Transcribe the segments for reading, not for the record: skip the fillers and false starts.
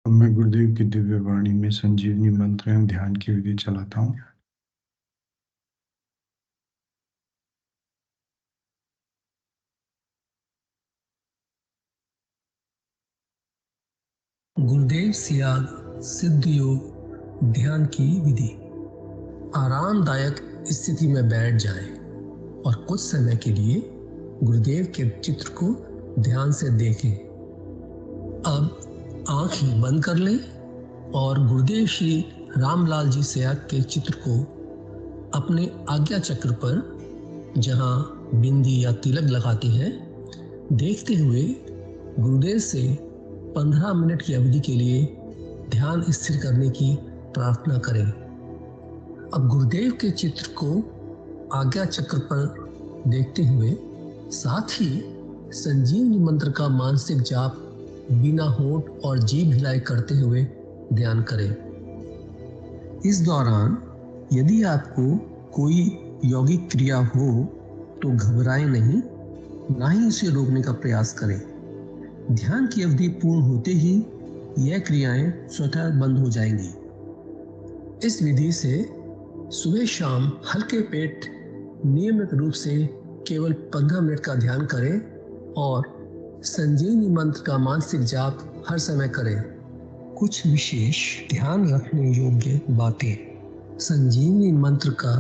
अब मैं गुरुदेव की दिव्य वाणी में संजीवनी मंत्र एवं ध्यान की विधि चलाता हूँ। गुरुदेव सियाग सिद्ध योग ध्यान की विधि। आरामदायक स्थिति में बैठ जाएं और कुछ समय के लिए गुरुदेव के चित्र को ध्यान से देखें। अब आंखें बंद कर लें और गुरुदेव श्री रामलाल जी सियाग के चित्र को अपने आज्ञा चक्र पर, जहां बिंदी या तिलक लगाते हैं, देखते हुए गुरुदेव से 15 मिनट की अवधि के लिए ध्यान स्थिर करने की प्रार्थना करें। अब गुरुदेव के चित्र को आज्ञा चक्र पर देखते हुए साथ ही संजीवनी मंत्र का मानसिक जाप बिना होंठ और जीभ हिलाए करते हुए ध्यान करें। इस दौरान यदि आपको कोई यौगिक क्रिया हो तो घबराएं नहीं, ना ही उसे रोकने का प्रयास करें। ध्यान की अवधि पूर्ण होते ही यह क्रियाएं स्वतः बंद हो जाएंगी। इस विधि से सुबह शाम हल्के पेट नियमित रूप से केवल 15 मिनट का ध्यान करें और संजीवनी मंत्र का मानसिक जाप हर समय करें। कुछ विशेष ध्यान रखने योग्य बातें। संजीवनी मंत्र का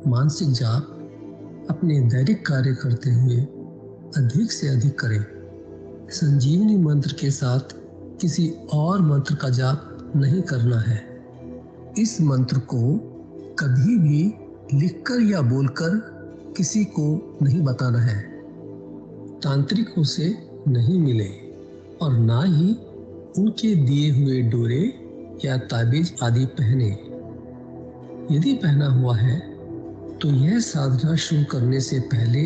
मानसिक जाप अपने दैनिक कार्य करते हुए अधिक से अधिक करें। संजीवनी मंत्र के साथ किसी और मंत्र का जाप नहीं करना है। इस मंत्र को कभी भी लिखकर या बोलकर किसी को नहीं बताना है। तांत्रिकों से नहीं मिले और ना ही उनके दिए हुए डोरे या ताबीज आदि पहने। यदि पहना हुआ है तो यह साधना शुरू करने से पहले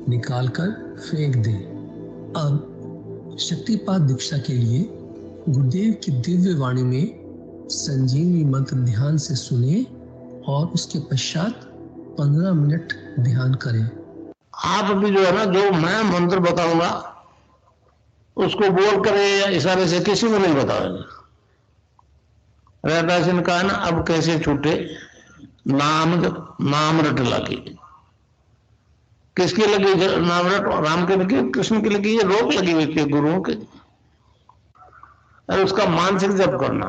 निकालकर फेंक दें। अब शक्तिपात दीक्षा के लिए गुरुदेव की दिव्य वाणी में संजीवनी मंत्र ध्यान से सुने और उसके पश्चात 15 मिनट ध्यान करें। आप भी जो है ना, जो मैं मंत्र बताऊंगा उसको बोल कर या इशारे से किसी को नहीं बताओगे। रहता सिंह का है ना, अब कैसे छूटे नाम रट लगी। किसकी लगी नाम रट? राम की लगी, कृष्ण की लगी, ये रोक लगी हुई थी गुरुओं के। और उसका मानसिक जप करना,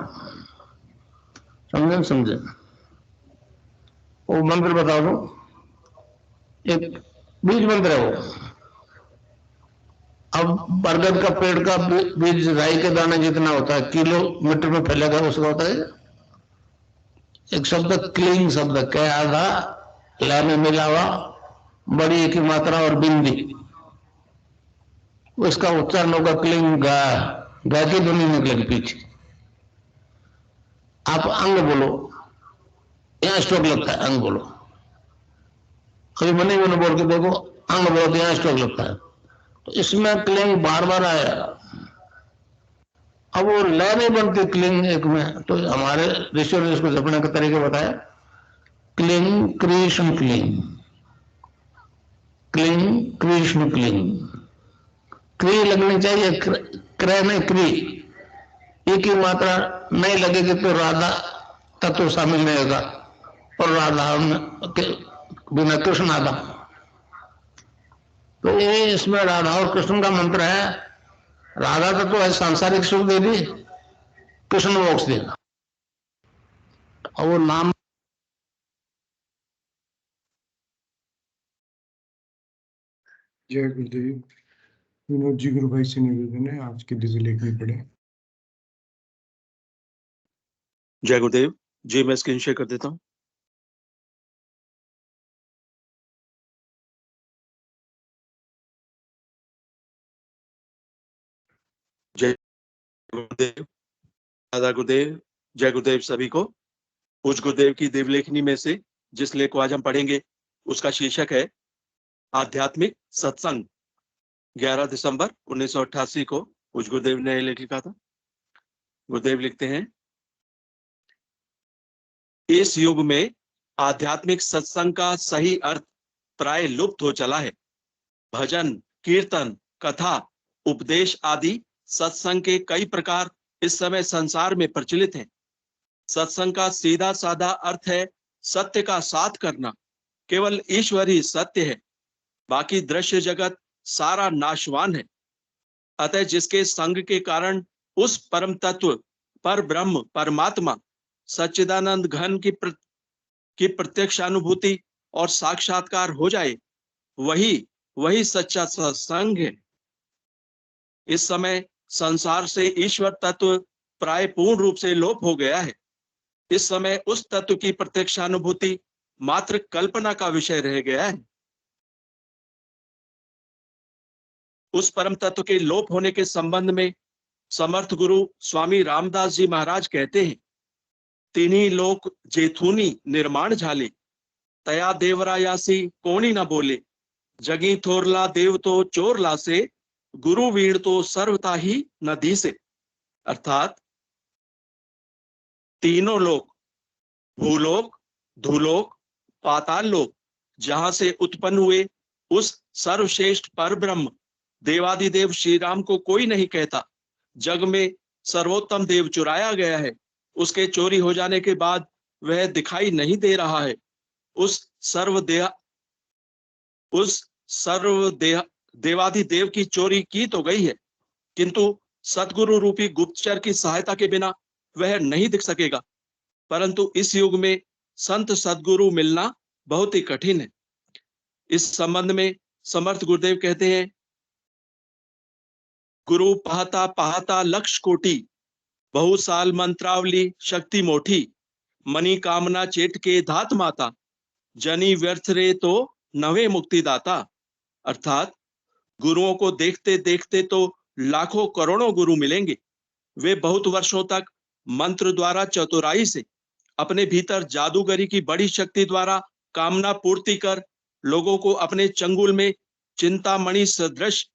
समझे? वो मंत्र बता दो, एक बीज मंत्र है वो। अब बरगद का पेड़ का बीज राई के दाने जितना होता है, किलोमीटर में फैलेगा, उसका होता है एक शब्द क्लींग शब्द, क्या आधा ला में मिला हुआ, बड़ी की मात्रा और बिंदी, उसका उच्चारण होगा क्लींग। गा की ध्वनि निकलेगी पीछे। आप अंग बोलो, यहां स्ट्रोक लगता है, अंग बोलो। कभी मनी मैंने बोल के देखो, अंग बोलो तो यहां स्ट्रोक लगता है। तो इसमें क्लिंग बार बार आया। अब वो लय नहीं बनती क्लिंग एक में, तो हमारे ऋषियों ने इसको जपने के तरीके बताया। Cling Krishna cling, cling Krishna cling. क्री लगनी चाहिए, क्रय नहीं क्री। ई की मात्रा नहीं लगेगी तो राधा तत्व शामिल नहीं होगा, और राधा बिना कृष्ण आधा। तो ये इसमें राधा और कृष्ण का मंत्र है। राधा तत्व है सांसारिक सुख दे दी, कृष्ण मोक्ष देगा। और वो नाम जय गुरुदेव। विनोद जी गुरु भाई से निवेदन है आज की दिव्य लेखनी पढ़े। जय गुरुदेव जी, मैं स्क्रीन शेयर कर देता हूँ। जय गुरुदेव, दादा गुरुदेव, जय गुरुदेव सभी को। उस गुरुदेव की देवलेखनी में से जिस लेख को आज हम पढ़ेंगे उसका शीर्षक है आध्यात्मिक सत्संग। 11 दिसंबर 1988 को उस गुरुदेव ने लेख लिखा था। गुरुदेव लिखते हैं, इस युग में आध्यात्मिक सत्संग का सही अर्थ प्राय लुप्त हो चला है। भजन, कीर्तन, कथा, उपदेश आदि सत्संग के कई प्रकार इस समय संसार में प्रचलित हैं। सत्संग का सीधा साधा अर्थ है सत्य का साथ करना। केवल ईश्वर ही सत्य है, बाकी दृश्य जगत सारा नाशवान है। अतः जिसके संग के कारण उस परम तत्व पर ब्रह्म परमात्मा सच्चिदानंद घन की प्रत्यक्षानुभूति और साक्षात्कार हो जाए, वही सच्चा सत्संग है। इस समय संसार से ईश्वर तत्व प्राय पूर्ण रूप से लोप हो गया है। इस समय उस तत्व की प्रत्यक्षानुभूति मात्र कल्पना का विषय रह गया है। उस परम तत्व के लोप होने के संबंध में समर्थ गुरु स्वामी रामदास जी महाराज कहते हैं, तिन्ही लोक जेथुनी निर्माण झाले, तया देवरायासी कोणी न बोले, जगी थोरला देव तो चोरला से, गुरु वीण तो सर्वता ही नदी से। अर्थात तीनों लोक, भूलोक, धूलोक, पाताल लोक, जहां से उत्पन्न हुए उस सर्वश्रेष्ठ पर ब्रह्म देवादिदेव श्री राम को कोई नहीं कहता। जग में सर्वोत्तम देव चुराया गया है, उसके चोरी हो जाने के बाद वह दिखाई नहीं दे रहा है। उस देवाधिदेव की चोरी की तो गई है, किंतु सतगुरु रूपी गुप्तचर की सहायता के बिना वह नहीं दिख सकेगा। परंतु इस युग में संत सदगुरु मिलना बहुत ही कठिन है। इस संबंध में समर्थ गुरुदेव कहते हैं, गुरु पहाता पहाता लक्ष कोटि, बहु साल मंत्रावली शक्ति मोठी, मनी कामना चेट के धात माता, जनी व्यर्थ रे तो नवे मुक्तिदाता। अर्थात गुरुओं को देखते देखते तो लाखों करोड़ों गुरु मिलेंगे। वे बहुत वर्षों तक मंत्र द्वारा चतुराई से अपने भीतर जादूगरी की बड़ी शक्ति द्वारा कामना पूर्ति कर लोगों को अपने चंगुल में चिंतामणि सदृश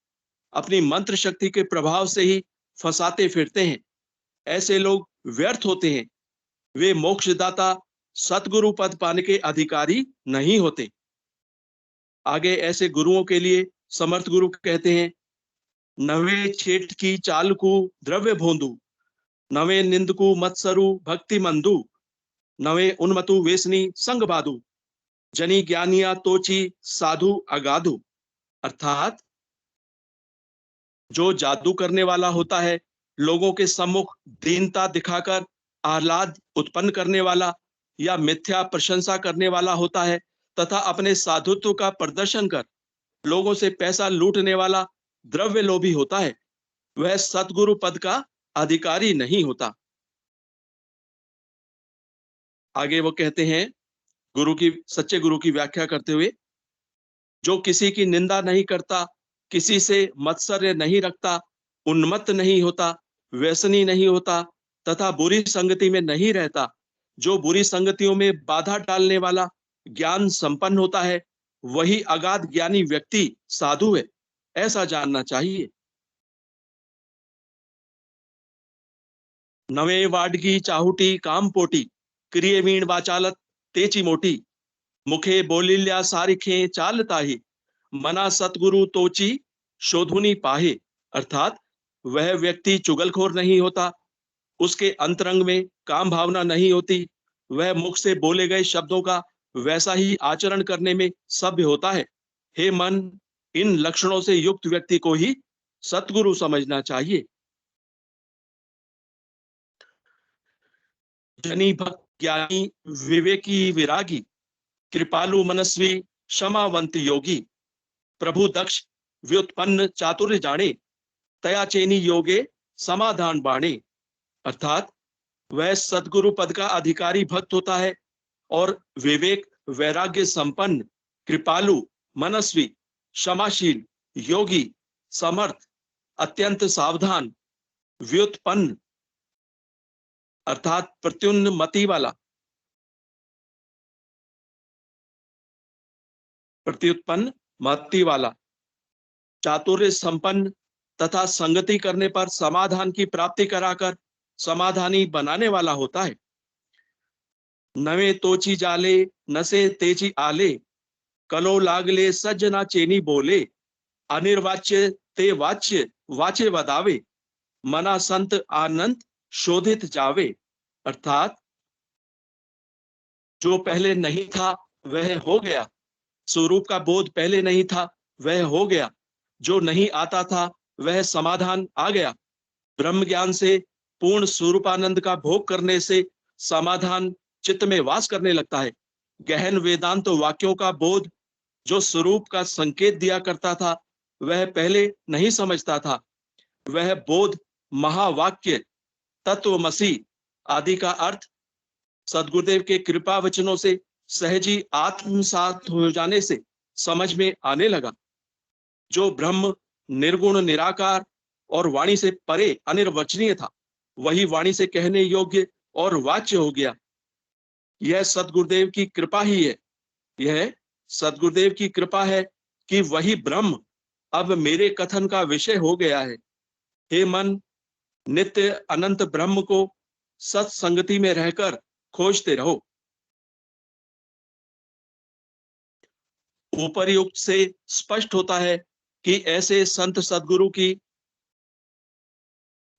अपनी मंत्र शक्ति के प्रभाव से ही फंसाते फिरते हैं। ऐसे लोग व्यर्थ होते हैं, वे मोक्षदाता सतगुरु पद पाने के अधिकारी नहीं होते। आगे ऐसे गुरुओं के लिए समर्थ गुरु कहते हैं, नवे छेट की चालकू द्रव्य भोंदू, नवे निंदकू मत्सरु भक्ति मंदू, नवे उन्मतु वेसनी संग बाधु, जनी ज्ञानिया तोची साधु अगाधु। अर्थात जो जादू करने वाला होता है, लोगों के सम्मुख दीनता दिखाकर आह्लाद उत्पन्न करने वाला या मिथ्या प्रशंसा करने वाला होता है, तथा अपने साधुत्व का प्रदर्शन कर लोगों से पैसा लूटने वाला द्रव्य लोभी होता है, वह सतगुरु पद का अधिकारी नहीं होता। आगे वो कहते हैं, सच्चे गुरु की व्याख्या करते हुए, जो किसी की निंदा नहीं करता, किसी से मत्सर्य नहीं रखता, उन्मत्त नहीं होता, व्यसनी नहीं होता तथा बुरी संगति में नहीं रहता, जो बुरी संगतियों में बाधा डालने वाला ज्ञान संपन्न होता है, वही अगाध ज्ञानी व्यक्ति साधु है, ऐसा जानना चाहिए। नवे वाडगी चाहुटी काम पोटी, क्रियवीण वाचालत तेची मोटी, मुखे बोलिल्या सारिखे चालता ही, मना सतगुरु तोची शोधुनी पाहे। अर्थात वह व्यक्ति चुगलखोर नहीं होता, उसके अंतरंग में काम भावना नहीं होती, वह मुख से बोले गए शब्दों का वैसा ही आचरण करने में सभ्य होता है। हे मन, इन लक्षणों से युक्त व्यक्ति को ही सतगुरु समझना चाहिए। जनी भक्त ज्ञानी विवेकी विरागी, कृपालु मनस्वी क्षमावंत योगी, प्रभु दक्ष व्युत्पन्न चातुर्य जाने, तया चेनी योगे समाधान बाणे। अर्थात वह सदगुरु पद का अधिकारी भक्त होता है और विवेक वैराग्य संपन्न, कृपालु, मनस्वी, क्षमाशील, योगी, समर्थ, अत्यंत सावधान, व्युत्पन्न अर्थात प्रत्युन्न मति वाला, प्रत्युत्पन्न मति वाला, चातुर्य संपन्न तथा संगति करने पर समाधान की प्राप्ति कराकर समाधानी बनाने वाला होता है। नवे तोची जाले नसे तेजी आले, कलो लागले सज्जना चेनी बोले, अनिर्वाच्य ते वाच्य वाचे वदावे, मना संत आनंद शोधित जावे, अर्थात जो पहले नहीं था वह हो गया, स्वरूप का बोध पहले नहीं था वह हो गया, जो नहीं आता था वह समाधान आ गया। ब्रह्म ज्ञान से पूर्ण स्वरूपानंद का भोग करने से समाधान चित्त में वास करने लगता है। गहन वेदांत वाक्यों का बोध जो स्वरूप का संकेत दिया करता था वह पहले नहीं समझता था। वह बोध महावाक्य तत्वमसि आदि का अर्थ सदगुरुदेव के कृपा वचनों से सहजी आत्मसात हो जाने से समझ में आने लगा। जो ब्रह्म निर्गुण निराकार और वाणी से परे अनिर्वचनीय था, वही वाणी से कहने योग्य और वाच्य हो गया। यह सदगुरुदेव की कृपा ही है, यह सदगुरुदेव की कृपा है कि वही ब्रह्म अब मेरे कथन का विषय हो गया है। हे मन, नित्य अनंत ब्रह्म को सत्संगति में रहकर खोजते रहो। उपर्युक्त से स्पष्ट होता है कि ऐसे संत सदगुरु की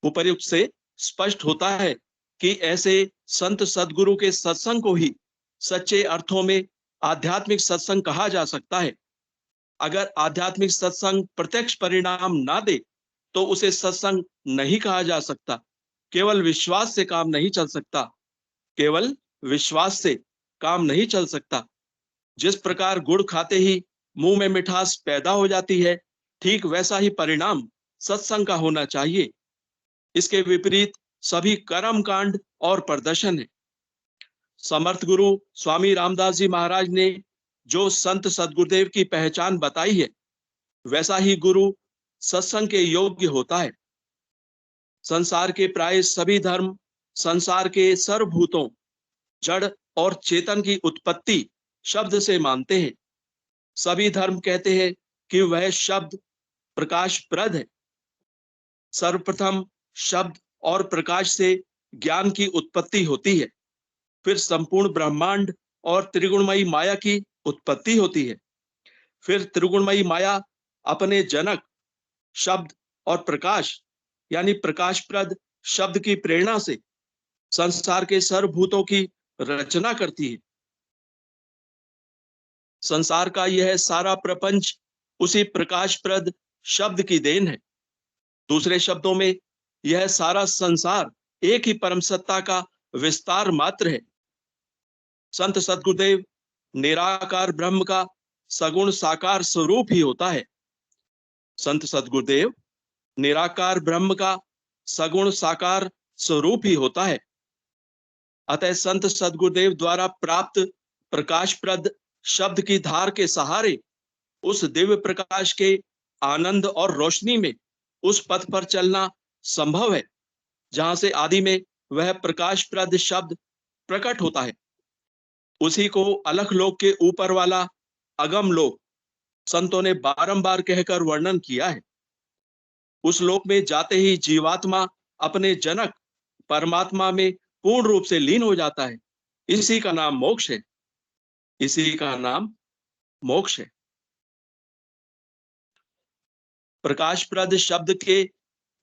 उपर्युक्त से स्पष्ट होता है कि ऐसे संत सदगुरु के सत्संग को ही सच्चे अर्थों में आध्यात्मिक सत्संग कहा जा सकता है। अगर आध्यात्मिक सत्संग प्रत्यक्ष परिणाम ना दे तो उसे सत्संग नहीं कहा जा सकता। केवल विश्वास से काम नहीं चल सकता, केवल विश्वास से काम नहीं चल सकता। जिस प्रकार गुड़ खाते ही मुंह में मिठास पैदा हो जाती है, ठीक वैसा ही परिणाम सत्संग का होना चाहिए। इसके विपरीत सभी कर्म कांड और प्रदर्शन है। समर्थ गुरु स्वामी रामदास जी महाराज ने जो संत सदगुरुदेव की पहचान बताई है, वैसा ही गुरु सत्संग के योग्य होता है। संसार के प्राय सभी धर्म संसार के सर्वभूतों, जड़ और चेतन की उत्पत्ति शब्द से मानते हैं। सभी धर्म कहते हैं कि वह शब्द प्रकाशप्रद है। सर्वप्रथम शब्द और प्रकाश से ज्ञान की उत्पत्ति होती है, फिर संपूर्ण ब्रह्मांड और त्रिगुणमयी माया की उत्पत्ति होती है। फिर त्रिगुणमयी माया अपने जनक शब्द और प्रकाश यानी प्रकाशप्रद शब्द की प्रेरणा से संसार के सर्वभूतों की रचना करती है। संसार का यह सारा प्रपंच उसी प्रकाशप्रद शब्द की देन है। दूसरे शब्दों में यह सारा संसार एक ही परम सत्ता का विस्तार मात्र है। संत सदगुरुदेव निराकार ब्रह्म का सगुण साकार स्वरूप ही होता है। संत सदगुरुदेव निराकार ब्रह्म का सगुण साकार स्वरूप ही होता है। अतः संत सदगुरुदेव द्वारा प्राप्त प्रकाशप्रद शब्द की धार के सहारे उस दिव्य प्रकाश के आनंद और रोशनी में उस पथ पर चलना संभव है जहां से आदि में वह प्रकाशप्रद शब्द प्रकट होता है। उसी को अलख लोक के ऊपर वाला अगम लोक संतों ने बारंबार कहकर वर्णन किया है। उस लोक में जाते ही जीवात्मा अपने जनक परमात्मा में पूर्ण रूप से लीन हो जाता है। इसी का नाम मोक्ष है, इसी का नाम मोक्ष है। प्रकाशप्रद शब्द के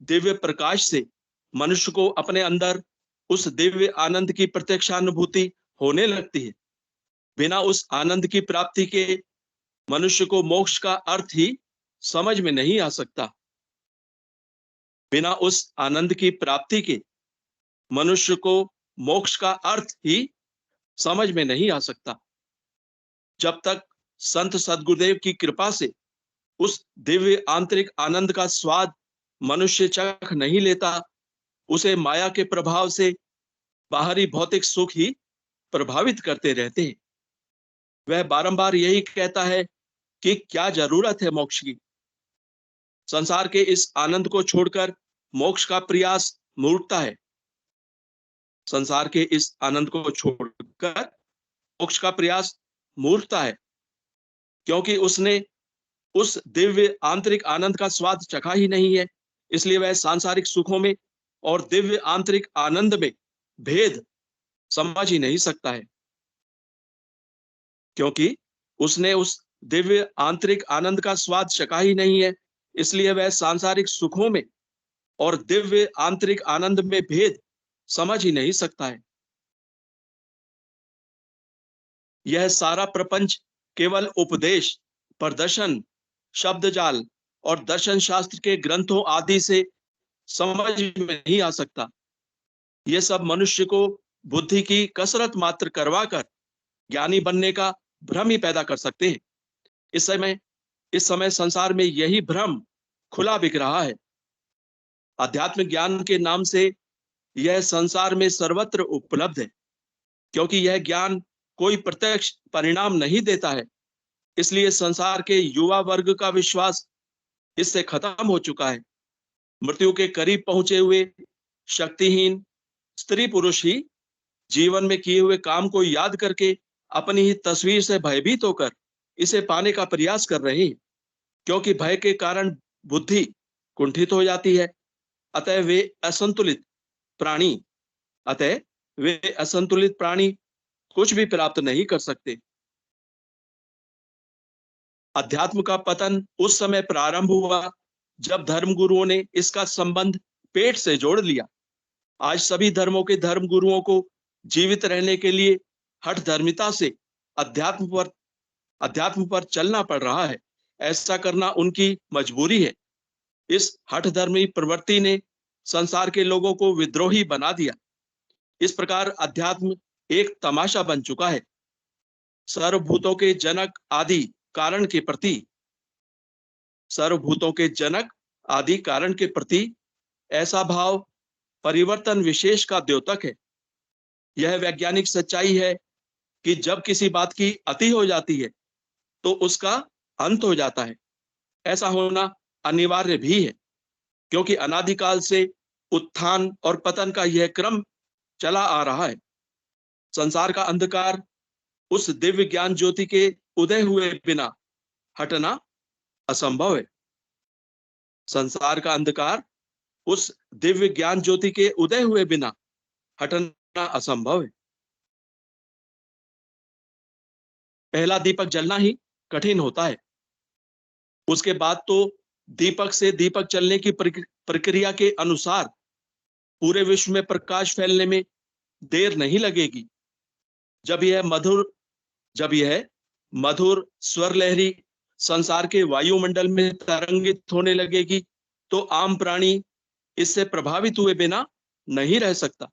दिव्य प्रकाश से मनुष्य को अपने अंदर उस दिव्य आनंद की प्रत्यक्षानुभूति होने लगती है। बिना उस आनंद की प्राप्ति के मनुष्य को मोक्ष का अर्थ ही समझ में नहीं आ सकता। बिना उस आनंद की प्राप्ति के मनुष्य को मोक्ष का अर्थ ही समझ में नहीं आ सकता। जब तक संत सदगुरुदेव की कृपा से उस दिव्य आंतरिक आनंद का स्वाद मनुष्य चख नहीं लेता, उसे माया के प्रभाव से बाहरी भौतिक सुख ही प्रभावित करते रहते हैं। वह बारंबार यही कहता है कि क्या जरूरत है मोक्ष की। संसार के इस आनंद को छोड़कर मोक्ष का प्रयास मूर्खता है। संसार के इस आनंद को छोड़कर मोक्ष का प्रयास मूर्खता है, क्योंकि उसने उस दिव्य आंतरिक आनंद का स्वाद चखा ही नहीं है। इसलिए वह सांसारिक सुखों में और दिव्य आंतरिक आनंद में भेद समझ ही नहीं सकता है, क्योंकि उसने उस दिव्य आंतरिक आनंद का स्वाद चखा ही नहीं है। इसलिए वह सांसारिक सुखों में और दिव्य आंतरिक आनंद में भेद समझ ही नहीं सकता है। यह सारा प्रपंच केवल उपदेश, प्रदर्शन, शब्दजाल और दर्शन शास्त्र के ग्रंथों आदि से समझ में नहीं आ सकता। यह सब मनुष्य को बुद्धि की कसरत मात्र करवाकर ज्ञानी बनने का भ्रम ही पैदा कर सकते हैं। इस समय संसार में यही भ्रम खुला बिक रहा है। आध्यात्म ज्ञान के नाम से यह संसार में सर्वत्र उपलब्ध है, क्योंकि यह ज्ञान कोई प्रत्यक्ष परिणाम नहीं देता है। इसलिए संसार के युवा वर्ग का विश्वास इससे खत्म हो चुका है। मृत्यु के करीब पहुंचे हुए शक्तिहीन स्त्री पुरुष ही जीवन में किए हुए काम को याद करके अपनी ही तस्वीर से भयभीत होकर इसे पाने का प्रयास कर रहे हैं, क्योंकि भय के कारण बुद्धि कुंठित हो जाती है। अतः वे असंतुलित प्राणी कुछ भी प्राप्त नहीं कर सकते। अध्यात्म का पतन उस समय प्रारंभ हुआ जब धर्मगुरुओं ने इसका संबंध पेट से जोड़ लिया। आज सभी धर्मों के धर्म गुरुओं को जीवित रहने के लिए हठ धर्मिता से अध्यात्म पर चलना पड़ रहा है। ऐसा करना उनकी मजबूरी है। इस हठ धर्मी प्रवृत्ति ने संसार के लोगों को विद्रोही बना दिया। इस प्रकार अध्यात्म एक तमाशा बन चुका है। सर्वभूतों के जनक आदि कारण के प्रति ऐसा भाव परिवर्तन विशेष का द्योतक है। यह वैज्ञानिक सच्चाई है कि जब किसी बात की अति हो जाती है तो उसका अंत हो जाता है। ऐसा होना अनिवार्य भी है, क्योंकि अनादिकाल से उत्थान और पतन का यह क्रम चला आ रहा है। संसार का अंधकार उस दिव्य ज्ञान ज्योति के उदय हुए बिना हटना असंभव है। संसार का अंधकार उस दिव्य ज्ञान ज्योति के उदय हुए बिना हटना असंभव है। पहला दीपक जलना ही कठिन होता है। उसके बाद तो दीपक से दीपक चलने की प्रक्रिया के अनुसार पूरे विश्व में प्रकाश फैलने में देर नहीं लगेगी। जब यह मधुर स्वर लहरी संसार के वायुमंडल में तरंगित होने लगेगी तो आम प्राणी इससे प्रभावित हुए बिना नहीं रह सकता।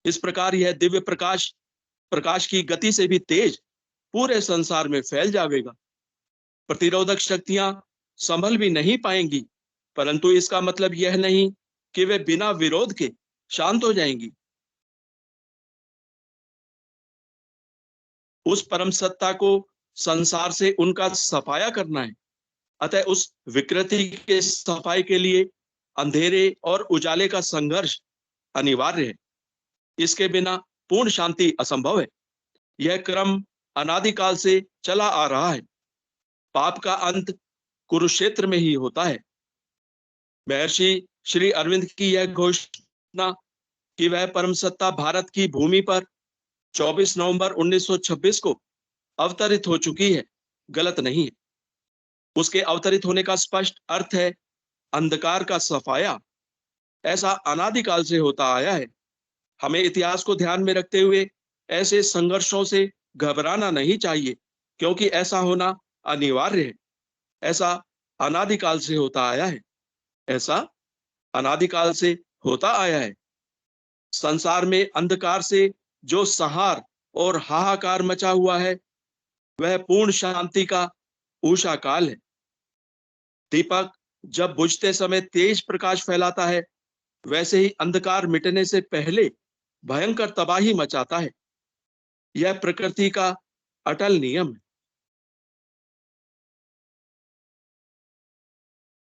इस प्रकार यह दिव्य प्रकाश की गति से भी तेज पूरे संसार में फैल जाएगा। प्रतिरोधक शक्तियां संभल भी नहीं पाएंगी, परंतु इसका मतलब यह नहीं कि वे बिना विरोध के शांत हो जाएंगी। उस परम सत्ता को संसार से उनका सफाया करना है। अतः उस विकृति के सफाई के लिए अंधेरे और उजाले का संघर्ष अनिवार्य है। इसके बिना पूर्ण शांति असंभव है। यह क्रम अनादिकाल से चला आ रहा है। पाप का अंत कुरुक्षेत्र में ही होता है। महर्षि श्री अरविंद की यह घोषणा कि वह परम सत्ता भारत की भूमि पर 24 नवंबर 1926 को अवतरित हो चुकी है, गलत नहीं है। उसके अवतरित होने का स्पष्ट अर्थ है अंधकार का सफाया। ऐसा अनादिकाल से होता आया है। हमें इतिहास को ध्यान में रखते हुए ऐसे संघर्षों से घबराना नहीं चाहिए, क्योंकि ऐसा होना अनिवार्य है। ऐसा अनादिकाल से होता आया है। संसार में अंधकार से जो संहार और हाहाकार मचा हुआ है वह पूर्ण शांति का ऊषा काल है। दीपक जब बुझते समय तेज प्रकाश फैलाता है, वैसे ही अंधकार मिटने से पहले भयंकर तबाही मचाता है। यह प्रकृति का अटल नियम है।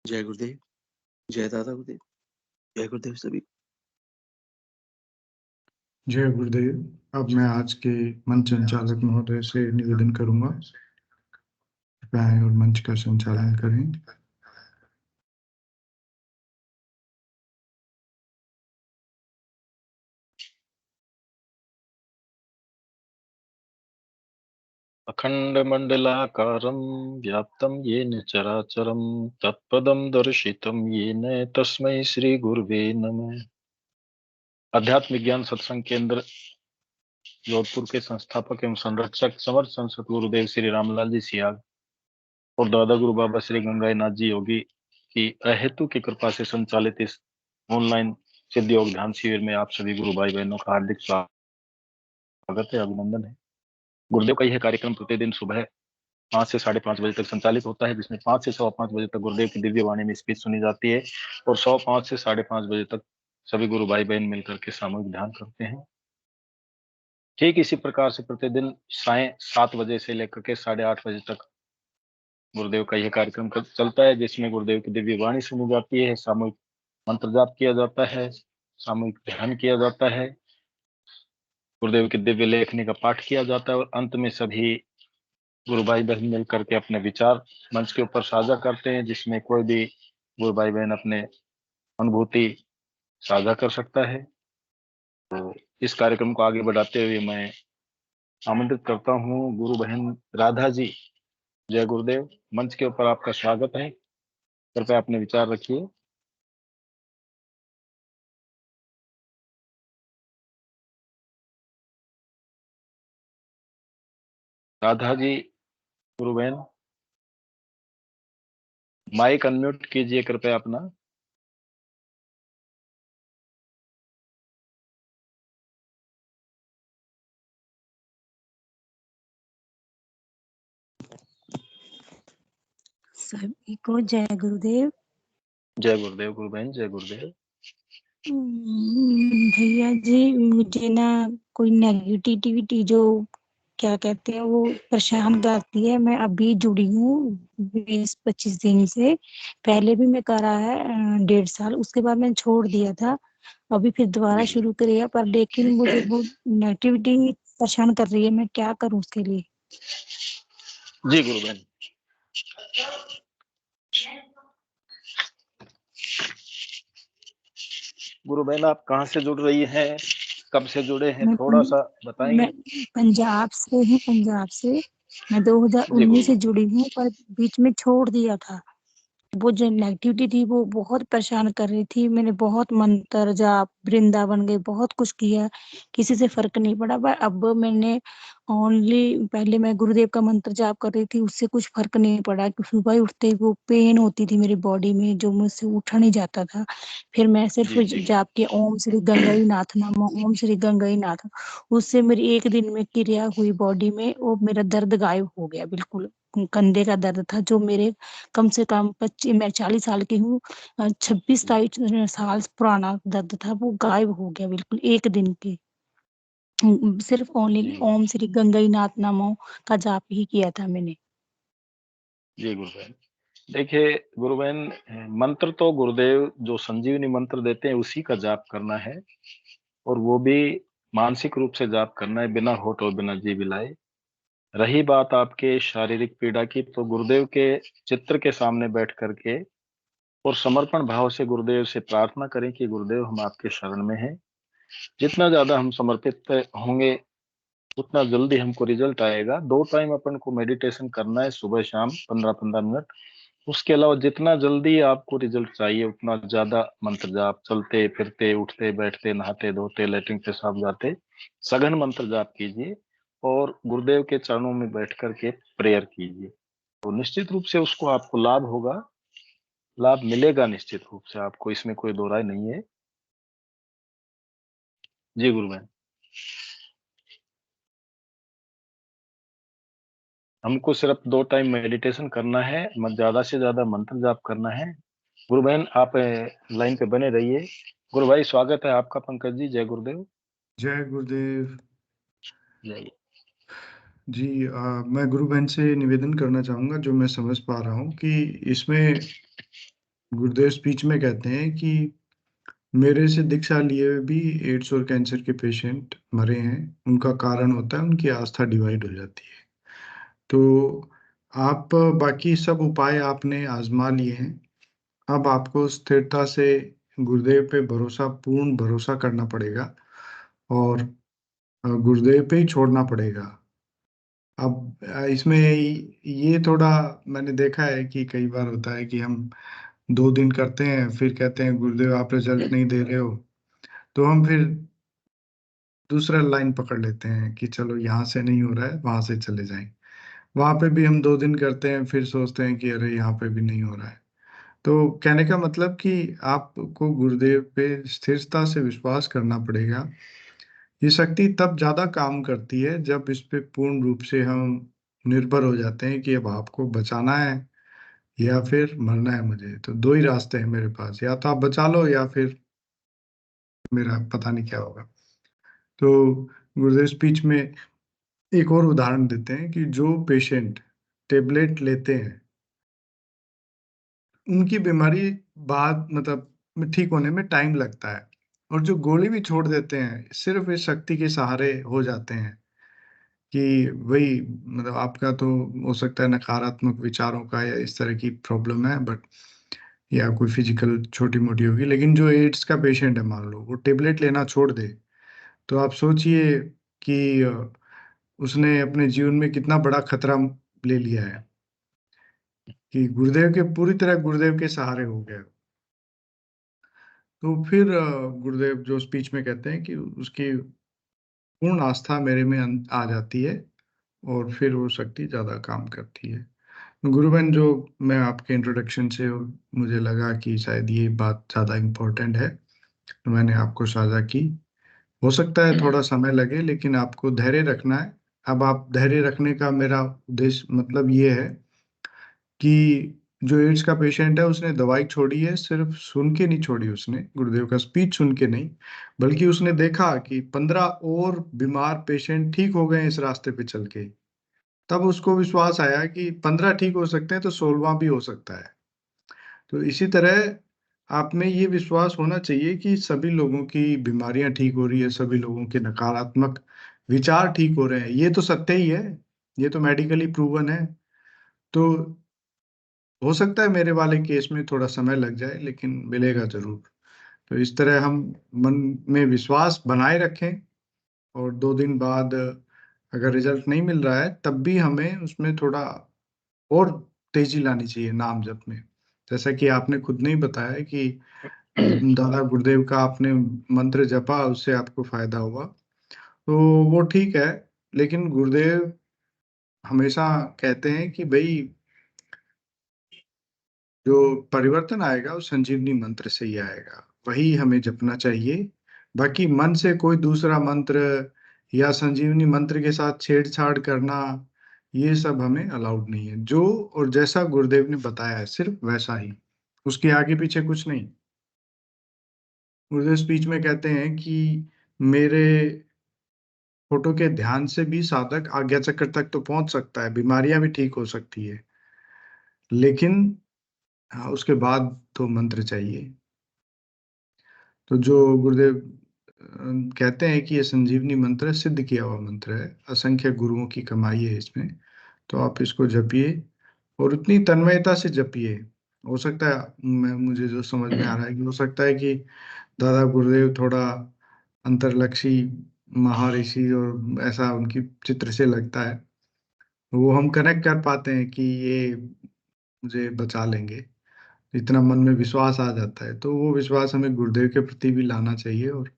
जय गुरुदेव, जय दादा गुरुदेव, जय गुरुदेव सभी। जय गुरुदेव। अब मैं आज के मंच संचालक महोदय से निवेदन करूंगा, कृपया आएं और मंच का संचालन करें। अखण्डमण्डलाकारं व्याप्तं येन चराचरं तत्पदं दर्शितं येन तस्मै श्रीगुरुवे नमः। अध्यात्म विज्ञान सत्संग केंद्र जोधपुर के संस्थापक एवं संरक्षक समर्थ संत सतगुरुदेव श्री रामलाल जी सियाग और दादा गुरु बाबा श्री गंगाईनाथ जी योगी की अहेतु की कृपा से संचालित इस ऑनलाइन सिद्ध योग ध्यान शिविर में आप सभी गुरु भाई बहनों का हार्दिक स्वागत है, अभिनंदन है। गुरुदेव का यह कार्यक्रम प्रतिदिन सुबह 5 से 5:30 बजे तक संचालित होता है, जिसमें 5 से 5:15 बजे तक गुरुदेव की दिव्य वाणी में स्पीच सुनी जाती है और 5:15 से 5:30 बजे तक सभी गुरु भाई बहन मिलकर के सामूहिक ध्यान करते हैं। ठीक इसी प्रकार से प्रतिदिन साय 7 बजे से लेकर के 8:30 बजे तक गुरुदेव का यह कार्यक्रम चलता है, जिसमें गुरुदेव की दिव्य वाणी सुनी जाती है, सामूहिक मंत्र जाप किया जाता है, सामूहिक ध्यान किया जाता है, गुरुदेव की दिव्य लेखनी का पाठ किया जाता है और अंत में सभी गुरु भाई बहन मिल करके अपने विचार मंच के ऊपर साझा करते हैं, जिसमें कोई भी गुरु भाई बहन अपने अनुभूति साझा कर सकता है। तो इस कार्यक्रम को आगे बढ़ाते हुए मैं आमंत्रित करता हूँ गुरु बहन राधा जी। जय गुरुदेव, मंच के ऊपर आपका स्वागत है, कृपया अपने विचार रखिए। राधा जी, गुरु बहन माइक अनम्यूट कीजिए कृपया अपना। सभी को जय गुरुदेव। जय गुरुदेव गुरु बहन, जय गुरुदेव। भैया जी, मुझे ना कोई नेगेटिविटी जो क्या कहते हैं वो परेशान करती है। मैं अभी जुड़ी हूँ 20-25 दिन से। पहले भी मैं करा है 1.5 साल, उसके बाद मैंने छोड़ दिया था। अभी फिर दोबारा शुरू करिए, पर लेकिन मुझे वो नेगेटिविटी परेशान कर रही है। मैं क्या करूँ उसके लिए? जी गुरु बहन, गुरु बहन आप कहाँ से जुड़ रही हैं, कब से जुड़े हैं, थोड़ा सा बताएंगे? मैं पंजाब से हूँ, पंजाब से। मैं जी 2019 गुरु से जुड़ी हूँ, पर बीच में छोड़ दिया था। वो जो नेगेटिविटी थी वो बहुत परेशान कर रही थी। मैंने बहुत मंत्र जाप वृंदावन गए, बहुत कुछ किया, किसी से फर्क नहीं पड़ा। पर अब मैंने ओनली, पहले मैं गुरुदेव का मंत्र जाप कर रही थी, उससे कुछ फर्क नहीं पड़ा। कि सुबह ही उठते ही वो पेन होती थी मेरी बॉडी में, जो मुझसे उठा नहीं जाता था। फिर मैं सिर्फ जाप किया, ओम श्री गंगाई नाथ नमो, ओम श्री गंगाई नाथ। उससे मेरी 1 दिन में क्रिया हुई बॉडी में, वो मेरा दर्द गायब हो गया बिल्कुल। कंधे का दर्द था जो मेरे कम से कम 25, मैं 40 साल की हूँ, 26-27 साल पुराना दर्द था, वो गायब हो गया बिल्कुल 1 दिन के। सिर्फ ओनली ओम श्री गंगाई नाथ नमो का जाप ही किया था मैंने। जी गुरु बहन, देखिए गुरु बहन, मंत्र तो गुरुदेव जो संजीवनी मंत्र देते हैं उसी का जाप करना है, और वो भी मानसिक रूप से जाप करना है, बिना होठ और बिना जीभ हिलाए। रही बात आपके शारीरिक पीड़ा की, तो गुरुदेव के चित्र के सामने बैठ करके और समर्पण भाव से गुरुदेव से प्रार्थना करें कि गुरुदेव हम आपके शरण में हैं। जितना ज्यादा हम समर्पित होंगे उतना जल्दी हमको रिजल्ट आएगा। 2 टाइम अपन को मेडिटेशन करना है, सुबह शाम 15-15 मिनट। उसके अलावा जितना जल्दी आपको रिजल्ट चाहिए उतना ज्यादा मंत्र जाप, चलते फिरते उठते बैठते नहाते धोते लेटरिन पेशाब जाते सघन मंत्र जाप कीजिए और गुरुदेव के चरणों में बैठ करके प्रेयर कीजिए, तो निश्चित रूप से उसको आपको लाभ होगा, लाभ मिलेगा निश्चित रूप से आपको, इसमें कोई दो राय नहीं है। जी गुरु बहन, हमको सिर्फ 2 टाइम मेडिटेशन करना है, ज्यादा से ज्यादा मंत्र जाप करना है। गुरु बहन आप लाइन पे बने रहिए। गुरु भाई स्वागत है आपका, पंकज जी। जय गुरुदेव। जय गुरुदेव। जय जी मैं गुरु बहन से निवेदन करना चाहूँगा, जो मैं समझ पा रहा हूँ कि इसमें गुरुदेव स्पीच में कहते हैं कि मेरे से दीक्षा लिए हुए भी एड्स और कैंसर के पेशेंट मरे हैं। उनका कारण होता है उनकी आस्था डिवाइड हो जाती है। तो आप बाकी सब उपाय आपने आजमा लिए हैं। अब आपको स्थिरता से गुरुदेव पे भरोसा, पूर्ण भरोसा करना पड़ेगा और गुरुदेव पे ही छोड़ना पड़ेगा। अब इसमें ये थोड़ा मैंने देखा है कि कई बार होता है कि हम 2 दिन करते हैं फिर कहते हैं गुरुदेव आप रिजल्ट नहीं दे रहे हो। तो हम फिर दूसरा लाइन पकड़ लेते हैं कि चलो यहाँ से नहीं हो रहा है, वहां से चले जाएं। वहां पे भी हम 2 दिन करते हैं, फिर सोचते हैं कि अरे यहाँ पे भी नहीं हो रहा है। तो कहने का मतलब कि आपको गुरुदेव पे स्थिरता से विश्वास करना पड़ेगा। ये शक्ति तब ज्यादा काम करती है जब इस पे पूर्ण रूप से हम निर्भर हो जाते हैं कि अब आपको बचाना है या फिर मरना है मुझे। तो 2 ही रास्ते हैं मेरे पास, या तो आप बचा लो या फिर मेरा पता नहीं क्या होगा। तो गुरुदेव स्पीच में एक और उदाहरण देते हैं कि जो पेशेंट टेबलेट लेते हैं उनकी बीमारी बाद मतलब ठीक होने में टाइम लगता है, और जो गोली भी छोड़ देते हैं सिर्फ इस शक्ति के सहारे हो जाते हैं कि वही मतलब आपका तो हो सकता है नकारात्मक विचारों का या इस तरह की प्रॉब्लम है, बट या कोई फिजिकल छोटी मोटी होगी, लेकिन जो एड्स का पेशेंट है मान लो वो टेबलेट लेना छोड़ दे, तो आप सोचिए कि उसने अपने जीवन में कितना बड़ा खतरा ले लिया है कि गुरुदेव के पूरी तरह गुरुदेव के सहारे हो गया। तो फिर गुरुदेव जो स्पीच में कहते हैं कि उसकी पूर्ण आस्था मेरे में आ जाती है और फिर वो शक्ति ज़्यादा काम करती है। गुरुबहन, जो मैं आपके इंट्रोडक्शन से मुझे लगा कि शायद ये बात ज़्यादा इम्पोर्टेंट है, तो मैंने आपको साझा की। हो सकता है थोड़ा समय लगे, लेकिन आपको धैर्य रखना है। अब आप धैर्य रखने का मेरा उद्देश्य मतलब ये है कि जो एड्स का पेशेंट है उसने दवाई छोड़ी है, सिर्फ सुन के नहीं छोड़ी उसने, गुरुदेव का स्पीच सुन के नहीं, बल्कि उसने देखा कि 15 और बीमार पेशेंट ठीक हो गए इस रास्ते पे चल के। तब उसको विश्वास आया कि 15 ठीक हो सकते हैं तो 16वां भी हो सकता है। तो इसी तरह आप में ये विश्वास होना चाहिए कि सभी लोगों की बीमारियां ठीक हो रही है, सभी लोगों के नकारात्मक विचार ठीक हो रहे हैं। ये तो सत्य ही है, ये तो मेडिकली प्रूवन है। तो हो सकता है मेरे वाले केस में थोड़ा समय लग जाए, लेकिन मिलेगा ज़रूर। तो इस तरह हम मन में विश्वास बनाए रखें, और 2 दिन बाद अगर रिज़ल्ट नहीं मिल रहा है, तब भी हमें उसमें थोड़ा और तेज़ी लानी चाहिए नाम जप में। जैसा कि आपने खुद ने ही बताया कि दादा गुरुदेव का आपने मंत्र जपा, उससे आपको फ़ायदा हुआ। तो वो ठीक है, लेकिन गुरुदेव हमेशा कहते हैं कि भई जो परिवर्तन आएगा वो संजीवनी मंत्र से ही आएगा, वही हमें जपना चाहिए। बाकी मन से कोई दूसरा मंत्र या संजीवनी मंत्र के साथ छेड़छाड़ करना, ये सब हमें अलाउड नहीं है। जो और जैसा गुरुदेव ने बताया है सिर्फ वैसा ही, उसके आगे पीछे कुछ नहीं। गुरुदेव स्पीच में कहते हैं कि मेरे फोटो के ध्यान से भी साधक आज्ञा चक्र तक तो पहुंच सकता है, बीमारियां भी ठीक हो सकती है, लेकिन हाँ, उसके बाद तो मंत्र चाहिए। तो जो गुरुदेव कहते हैं कि ये संजीवनी मंत्र सिद्ध किया हुआ मंत्र है, असंख्य गुरुओं की कमाई है इसमें। तो आप इसको जपिए और उतनी तन्मयता से जपिए। हो सकता है मैं मुझे जो समझ में आ रहा है कि हो सकता है कि दादा गुरुदेव थोड़ा अंतर्लक्षी महर्षि और ऐसा उनकी चित्र से लगता है, वो हम कनेक्ट कर पाते हैं कि ये मुझे बचा लेंगे। इतना मन में विश्वास आ जाता है, तो वो विश्वास हमें गुरुदेव के प्रति भी लाना चाहिए, और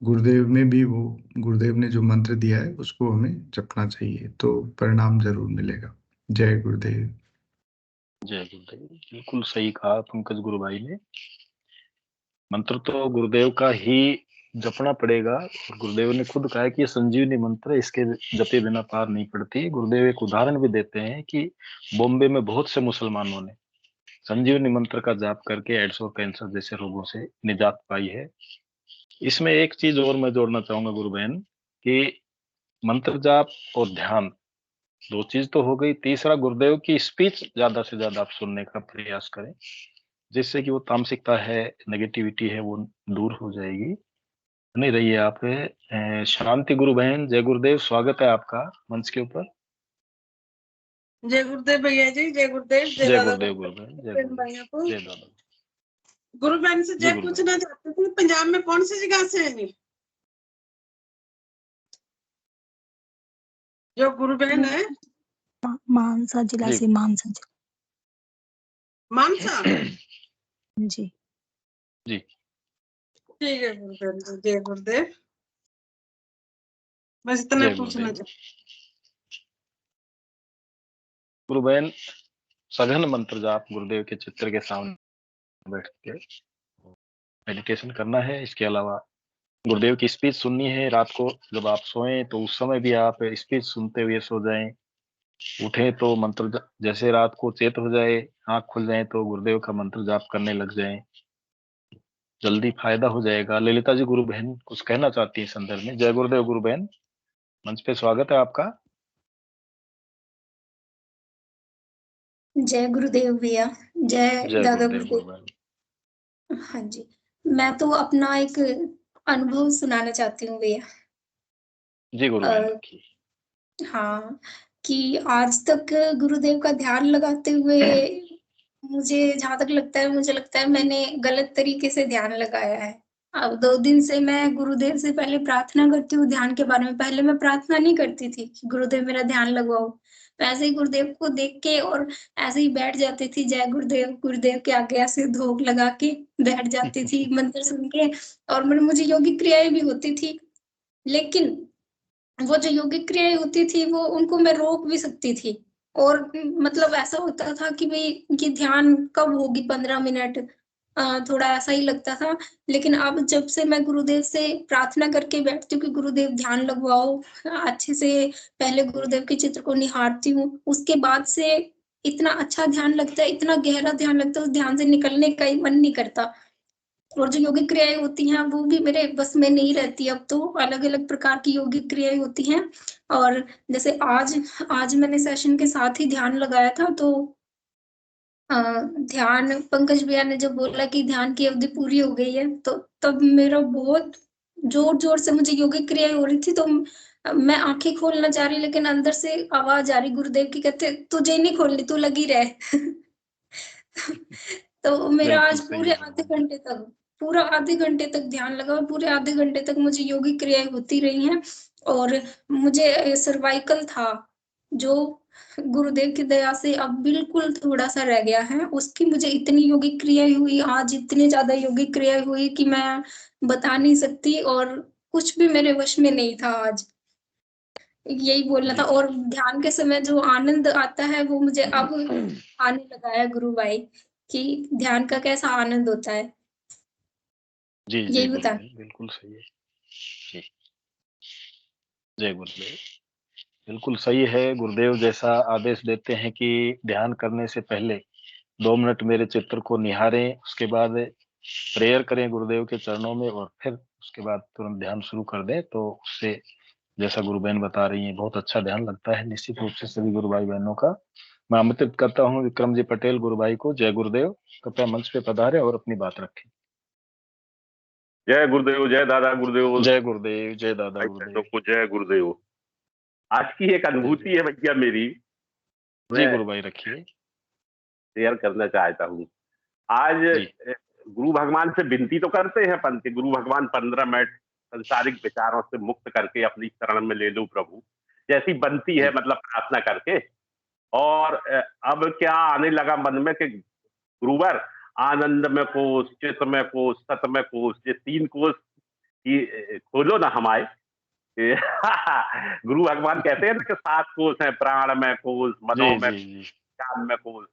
गुरुदेव में भी वो गुरुदेव ने जो मंत्र दिया है उसको हमें जपना चाहिए, तो परिणाम जरूर मिलेगा। जय गुरुदेव। जय गुरुदेव। बिल्कुल सही कहा पंकज गुरु भाई ने। मंत्र तो गुरुदेव का ही जपना पड़ेगा, और गुरुदेव ने खुद कहा है कि ये संजीवनी मंत्र, इसके जपे बिना पार नहीं पड़ती। गुरुदेव एक उदाहरण भी देते हैं कि बॉम्बे में बहुत से मुसलमानों ने संजीवनी मंत्र का जाप करके एड्स और कैंसर जैसे रोगों से निजात पाई है। इसमें एक चीज और मैं जोड़ना चाहूंगा गुरु बहन, कि मंत्र जाप और ध्यान, 2 चीज तो हो गई। तीसरा, गुरुदेव की स्पीच ज्यादा से ज्यादा आप सुनने का प्रयास करें, जिससे कि वो तामसिकता है, नेगेटिविटी है, वो दूर हो जाएगी। नहीं रहिए आप। शांति गुरु बहन, जय गुरुदेव, स्वागत है आपका मंच के ऊपर। जय गुरुदेव भैया जी, जय गुरुदेव, जय दादा गुरुदेव गुरु बहन, जय बहन गुरुदेव, भाइयों को। जय दादा। गुरु बहन से जी जय गुरुदेव। पूछना चाहती थी, पंजाब में कौन सी जगह से है ये? जो गुरु बहन है मानसा जिला जी से, मानसा जिला। मानसा। जी जी। ठीक है गुरुदेव जी, जय गुरुदेव। बस इतना जय पूछना गुरुदेव। चाहती गुरु बहन, सघन मंत्र जाप गुरुदेव के चित्र के सामने बैठ के मेडिटेशन करना है। इसके अलावा गुरुदेव की स्पीच सुननी है। रात को जब आप सोएं तो उस समय भी आप स्पीच सुनते हुए सो जाएं। उठे तो मंत्र जैसे रात को चेत हो जाए, आंख खुल जाए तो गुरुदेव का मंत्र जाप करने लग जाएं। जल्दी फायदा हो जाएगा। ललिता जी गुरु बहन कुछ कहना चाहती है इस संदर्भ में। जय गुरुदेव गुरु बहन, मंच पे स्वागत है आपका। जय गुरुदेव भैया। जय जय दादा गुरुदेव गुरु गुरुदेव। बहन। हाँ जी, मैं तो अपना एक अनुभव सुनाना चाहती हूँ भैया। जी गुरु बहन रखिए। हाँ, कि आज तक गुरुदेव का ध्यान लगाते हुए मुझे जहाँ तक लगता है, मुझे लगता है मैंने गलत तरीके से ध्यान लगाया है। अब 2 दिन से मैं गुरुदेव से पहले प्रार्थना करती हूँ ध्यान के बारे में। पहले मैं प्रार्थना नहीं करती थी कि गुरुदेव मेरा ध्यान लगवाओ। मैं ऐसे ही गुरुदेव को देख के और ऐसे ही बैठ जाती थी, जय गुरुदेव, गुरुदेव के आगे ऐसे धोख लगा के बैठ जाती थी मंत्र सुन के। और मुझे योगिक क्रियाएँ भी होती थी। लेकिन वो जो योगिक क्रियाएँ होती थी वो उनको मैं रोक भी सकती थी। और मतलब ऐसा होता था कि भई ये ध्यान कब होगी 15 मिनट, थोड़ा ऐसा ही लगता था। लेकिन अब जब से मैं गुरुदेव से प्रार्थना करके बैठती हूँ कि गुरुदेव ध्यान लगवाओ, अच्छे से पहले गुरुदेव के चित्र को निहारती हूँ, उसके बाद से इतना अच्छा ध्यान लगता है, इतना गहरा ध्यान लगता है, उस ध्यान से निकलने का ही मन नहीं करता। और जो योगिक क्रियाएँ होती हैं, वो भी मेरे बस में नहीं रहती अब तो, अलग-अलग प्रकार की योगिक क्रियाएँ होती हैं। और जैसे आज मैंने सेशन के साथ ही ध्यान लगाया था, तो अ, ध्यान पंकज भैया ने जब बोला कि ध्यान की अवधि पूरी हो गई है, तो तब मेरा बहुत ज़ोर-ज़ोर से मुझे योगिक क्रियाएँ हो रही थी, तो मैं आँखें खोलना चाह रही, लेकिन अंदर से आवाज़ आ रही गुरुदेव की, कहते, "तुझे नहीं खोलनी, तू लगी रह।" तो मेरा बिल्कुल आज सही है पूरा आधे घंटे तक ध्यान लगा और पूरे आधे घंटे तक मुझे योगिक क्रियाएँ होती रही हैं। और मुझे सर्वाइकल था, जो गुरुदेव की दया से अब बिल्कुल थोड़ा-सा रह गया है। उसकी मुझे इतनी योगिक क्रियाएँ हुई, आज इतनी ज़्यादा योगिक क्रियाएँ हुई कि मैं बता नहीं सकती, और कुछ भी मेरे वश में नहीं था आज। यही बोलना था। जी और ध्यान के समय जो आनंद आता है वो मुझे अब आने लगा है गुरु भाई, कि ध्यान का कैसा आनंद होता है। जी जी यही गुरु बता बहन बिल्कुल सही है। जी जय गुरुदेव। बिल्कुल सही है। गुरुदेव जैसा आदेश देते हैं कि ध्यान करने से पहले 2 मिनट मेरे चित्र को निहारें, उसके बाद प्रेयर करें गुरुदेव के चरणों में और फिर उसके बाद तुरंत ध्यान शुरू कर दें। तो उससे जैसा गुरु बहन बता रही हैं बहुत अच्छा ध्यान लगता है। निश्चित रूप से सभी गुरु भाई बहनों का मैं आमंत्रित करता हूँ विक्रम जी पटेल गुरु भाई को। जय गुरुदेव, कृपया मंच पे पधारें और अपनी बात रखें। जय गुरुदेव, जय दादा गुरुदेव। जय गुरुदेव, जय दादा भाई गुरुदेव। बहनों को जय गुरुदेव। आज की एक अनुभूति है भैया मेरी, जी मैं गुरु भाई रखिए। शेयर करना चाहता हूँ। आज जी गुरु भगवान से विनती तो करते हैं पंत कि गुरु भगवान 15 मिनट संसारिक विचारों से मुक्त करके अपनी शरण में ले लो प्रभु, जैसी बनती है जी मतलब प्रार्थना करके। और अब क्या आने लगा मन में कि गुरुवर आनंद में कोष, चित में कोष, सत में कोष, ये 3 कोष की खोलो ना हमारे। गुरु भगवान कहते हैं ना कि 7 कोष हैं, प्राण में कोष, जी मनो में, जी जी ज्ञान में कोष,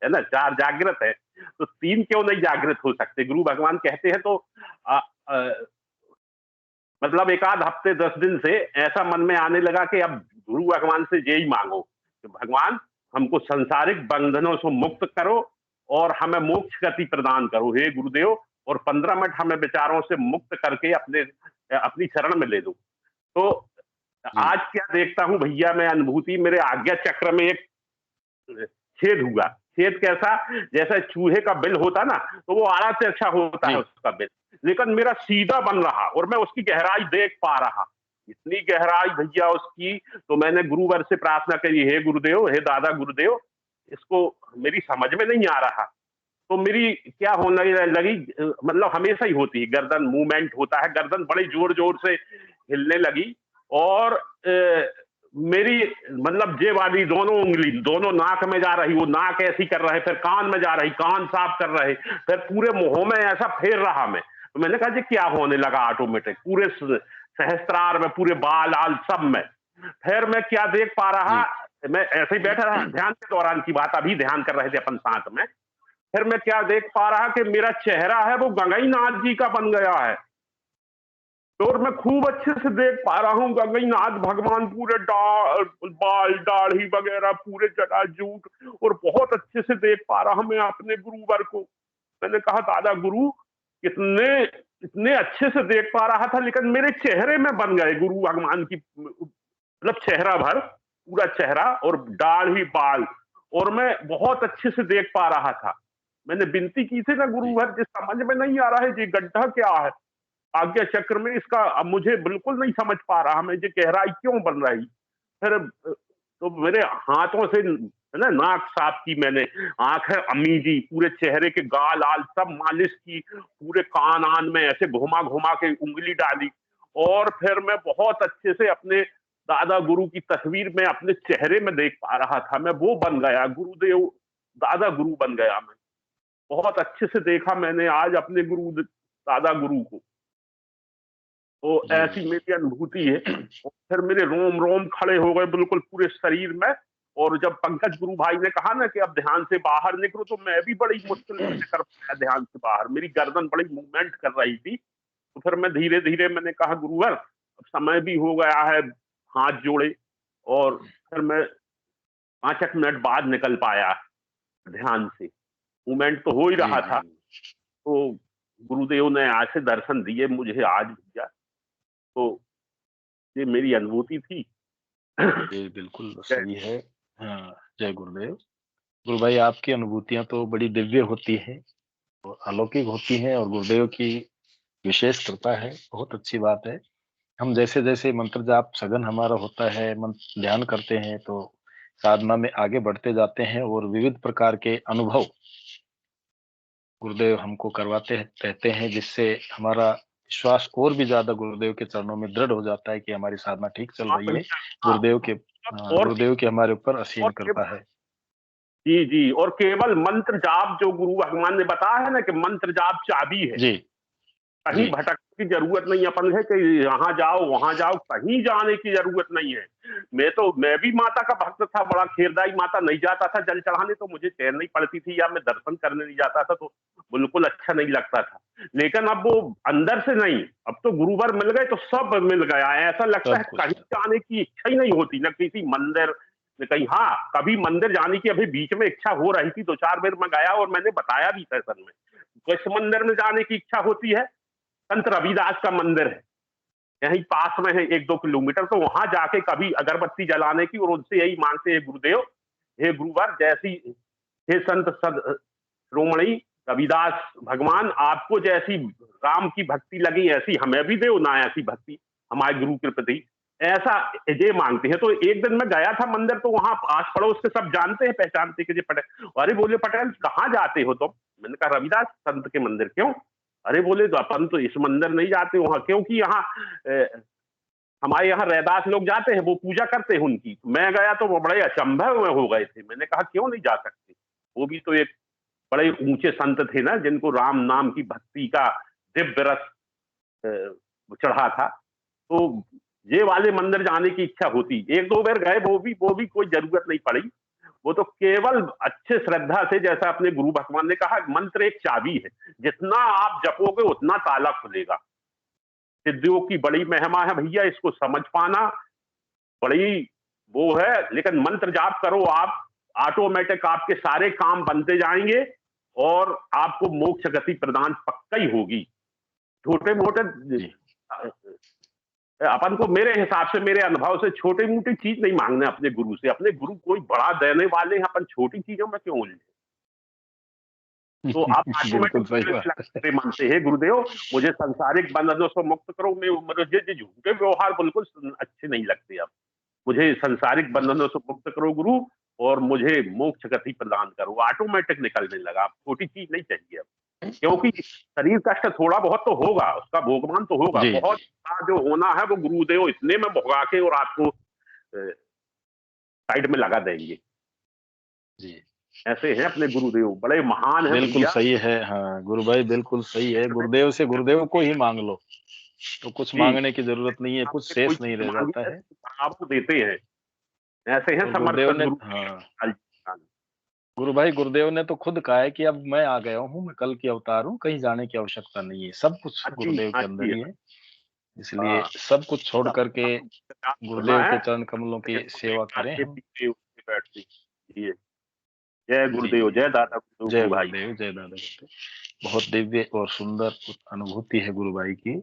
है ना, 4 जागृत है, तो 3 क्यों नहीं जागृत हो सकते? गुरु भगवान कहते हैं। तो आ, आ, मतलब एक आध हफ्ते 10 दिन से ऐसा मन में आने लगा कि अब गुरु भगवान से यही मांगो कि भगवान हमको संसारिक बंधनों से मुक्त करो और हमें मोक्ष गति प्रदान करो हे गुरुदेव, और 15 मिनट हमें विचारों से मुक्त करके अपनी शरण में ले लो। तो जी आज क्या देखता हूं भैया मैं, अनुभूति मेरे आज्ञा चक्र में एक छेद हुआ। छेद कैसा? जैसा चूहे का बिल होता ना, तो वो आड़ा से अच्छा होता है जी उसका बिल, लेकिन मेरा सीधा बन रहा और मैं उसकी गहराई देख पा रहा। इतनी गहराई भैया उसकी, तो मैंने गुरुवर से प्रार्थना करी, हे गुरुदेव, हे दादा गुरुदेव, इसको मेरी समझ में नहीं आ रहा। तो मेरी क्या होने लगी, मतलब हमेशा ही होती है, गर्दन मूवमेंट होता है, गर्दन बड़े जोर जोर से हिलने लगी। और मेरी मतलब जे वाली दोनों उंगली दोनों नाक में जा रही, वो नाक ऐसी कर रहे, फिर कान में जा रही, कान साफ कर रहे, फिर पूरे मुंह में ऐसा फेर रहा मैं। तो मैंने कहा जी क्या होने लगा ऑटोमेटिक, पूरे सहस्त्रार में, पूरे बाल आल सब में। फिर मैं क्या देख पा रहा, मैं ऐसे ही बैठा रहा, ध्यान के दौरान की बात, अभी ध्यान कर रहे थे अपन साथ में। फिर मैं क्या देख पा रहा कि मेरा चेहरा है वो गंगईनाथ जी का बन गया है, और मैं खूब अच्छे से देख पा रहा हूँ गंगईनाथ भगवान, पूरे बाल दाढ़ी वगैरह पूरे जटाजूट, और बहुत अच्छे से देख पा रहा हूं मैं अपने गुरुवर को। मैंने कहा दादा गुरु इतने अच्छे से देख पा रहा था, लेकिन मेरे चेहरे में बन गए गुरु भगवान की, मतलब चेहरा भर, पूरा चेहरा और दाढ़ी बाल, और मैं बहुत अच्छे से देख पा रहा था। मैंने विनती की थी ना गुरुवर जी, समझ में नहीं आ रहा है जी गड्ढा क्या है आज्ञा चक्र में, इसका अब मुझे बिल्कुल नहीं समझ पा रहा मैं, ये गहराई क्यों बन रही। फिर तो मेरे हाथों से है ना नाक साफ की मैंने, आंखें अमी जी, पूरे चेहरे के गाल आल सब मालिश की, पूरे कान आन में ऐसे घुमा घुमा के उंगली डाली, और फिर मैं बहुत अच्छे से अपने दादा गुरु की तस्वीर में अपने चेहरे में देख पा रहा था। मैं वो बन गया, गुरुदेव दादा गुरु बन गया मैं। बहुत अच्छे से देखा मैंने आज अपने गुरु दादा गुरु को, तो ऐसी मेरी अनुभूति है। और फिर मेरे रोम रोम खड़े हो गए बिल्कुल पूरे शरीर में। और जब पंकज गुरु भाई ने कहा ना कि अब ध्यान से बाहर निकलो, तो मैं भी बड़ी मुश्किल से निकल पाया ध्यान से बाहर, मेरी गर्दन बड़ी मूवमेंट कर रही थी। तो फिर मैं धीरे धीरे मैंने कहा गुरुवर अब समय भी हो गया है, हाथ जोड़े, और फिर मैं 5 मिनट बाद निकल पाया ध्यान से। मूवमेंट तो हो ही रहा था, तो गुरुदेव ने आज से दर्शन दिए मुझे आज भैया, तो ये मेरी अनुभूति थी। ये बिल्कुल सही है। हाँ, जय गुरुदेव। गुरु भाई आपकी अनुभूतियां तो बड़ी दिव्य होती हैं और अलौकिक होती हैं, और गुरुदेव की विशेष कृपा है, बहुत अच्छी बात है। हम जैसे जैसे मंत्र जाप सघन हमारा होता है, मंत्र ध्यान करते हैं, तो साधना में आगे बढ़ते जाते हैं, और विविध प्रकार के अनुभव गुरुदेव हमको करवाते रहते हैं, जिससे हमारा विश्वास और भी ज्यादा गुरुदेव के चरणों में दृढ़ हो जाता है कि हमारी साधना ठीक चल रही है। गुरुदेव की हमारे ऊपर असीम कृपा है। जी जी, और केवल मंत्र जाप जो गुरु भगवान ने बताया है ना कि मंत्र जाप चाबी है जी, कहीं भटकने की जरूरत नहीं अपन है कि यहाँ जाओ वहां जाओ, कहीं जाने की जरूरत नहीं है। मैं भी माता का भक्त था, बड़ा खेरदाई माता, नहीं जाता था जल चढ़ाने तो मुझे चैन नहीं पड़ती थी, या मैं दर्शन करने नहीं जाता था तो बिल्कुल अच्छा नहीं लगता था। लेकिन अब वो अंदर से नहीं, अब तो गुरुवर मिल गए तो सब मिल गया, ऐसा लगता है कहीं जाने की इच्छा ही नहीं होती, न किसी मंदिर न कहीं। हाँ, कभी मंदिर जाने की अभी बीच में इच्छा हो रही थी, 2-4 बार मैं गया और मैंने बताया भी सत्संग में, किस मंदिर में जाने की इच्छा होती है। संत रविदास का मंदिर है यहीं पास में है 1-2 किलोमीटर, तो वहां जाके कभी अगरबत्ती जलाने की और उनसे यही मांगते हैं गुरुदेव, हे गुरुवर जैसी, हे संत श्रोमणी रविदास भगवान, आपको जैसी राम की भक्ति लगी ऐसी हमें भी दो ना, ऐसी भक्ति हमारे गुरु के प्रति, ऐसा ये मांगते हैं। तो एक दिन मैं गया था मंदिर, तो वहां आस पड़ोस के सब जानते हैं पहचानते कि पटेल। अरे बोले पटेल कहाँ जाते हो तुम? मैंने कहा रविदास संत के मंदिर। क्यों? अरे बोले तो अपन तो इस मंदिर नहीं जाते वहां, क्योंकि यहाँ हमारे यहाँ रैदास लोग जाते हैं, वो पूजा करते हैं उनकी। मैं गया तो वो बड़े अचंभव में हो गए थे। मैंने कहा क्यों नहीं जा सकते? वो भी तो एक बड़े ऊंचे संत थे ना, जिनको राम नाम की भक्ति का दिव्य रस चढ़ा था। तो ये वाले मंदिर जाने की इच्छा होती, 1-2 बार गए, वो भी कोई जरूरत नहीं पड़ी। वो तो केवल अच्छे श्रद्धा से, जैसा अपने गुरु भगवान ने कहा, मंत्र एक चाबी है, जितना आप जपोगे उतना ताला खुलेगा। सिद्धियों की बड़ी महिमा है भैया, इसको समझ पाना बड़ी वो है। लेकिन मंत्र जाप करो आप, ऑटोमेटिक आपके सारे काम बनते जाएंगे और आपको मोक्ष गति प्रदान पक्का ही होगी। छोटे मोटे अपन को, मेरे हिसाब से, मेरे अनुभव से, छोटी मोटी चीज नहीं मांगने अपने गुरु से। अपने गुरु कोई बड़ा देने वाले हैं, अपन छोटी चीजों में क्यों उलझे? तो आप ऑटोमेटिक मानते हैं गुरुदेव मुझे संसारिक बंधनों से मुक्त करो। मुझे झूठे व्यवहार बिल्कुल अच्छे नहीं लगते। अब मुझे संसारिक बंधनों से मुक्त करो गुरु, और मुझे मोक्ष गति प्रदान करो। ऑटोमेटिक निकलने लगा, अब छोटी चीज नहीं चाहिए अब, क्योंकि शरीर कष्ट थोड़ा बहुत तो होगा, उसका भोगमान तो होगा, बहुत जो होना है वो गुरुदेव इतने में भोगा के और आपको साइड में लगा देंगे। जी, ऐसे हैं अपने गुरुदेव, बड़े महान हैं बिल्कुल भैया। सही है। हाँ गुरु भाई बिल्कुल सही है। गुरुदेव से गुरुदेव को ही मांग लो, तो कुछ जी, मांगने की जरूरत नहीं है, कुछ आपसे कोई शेष नहीं चीज रह मांगी जाता है है। तो बराबर देते हैं। ऐसे हैं और समर्थ गुरुदेव ने, सदगुरु हाँ लाल जी। गुरु भाई गुरुदेव ने तो खुद कहा है कि अब मैं आ गया हूँ, मैं कल की अवतार हूँ, कहीं जाने की आवश्यकता नहीं है, सब कुछ हाँ जी, गुरुदेव हाँ के अंदर जी, ही है। इसलिए हाँ। सब कुछ छोड़ करके करना गुरुदेव है, के चरण कमलों की सेवा करें आगे हम। पीछे उठके बैठते। ये जय जी गुरुदेव, जी, जय दादा गुरुदेव जय गुरु भाई। गुरुदेव, जय दादा गुरुदेव। बहुत दिव्य और सुंदर अनुभूति है गुरु भाई की।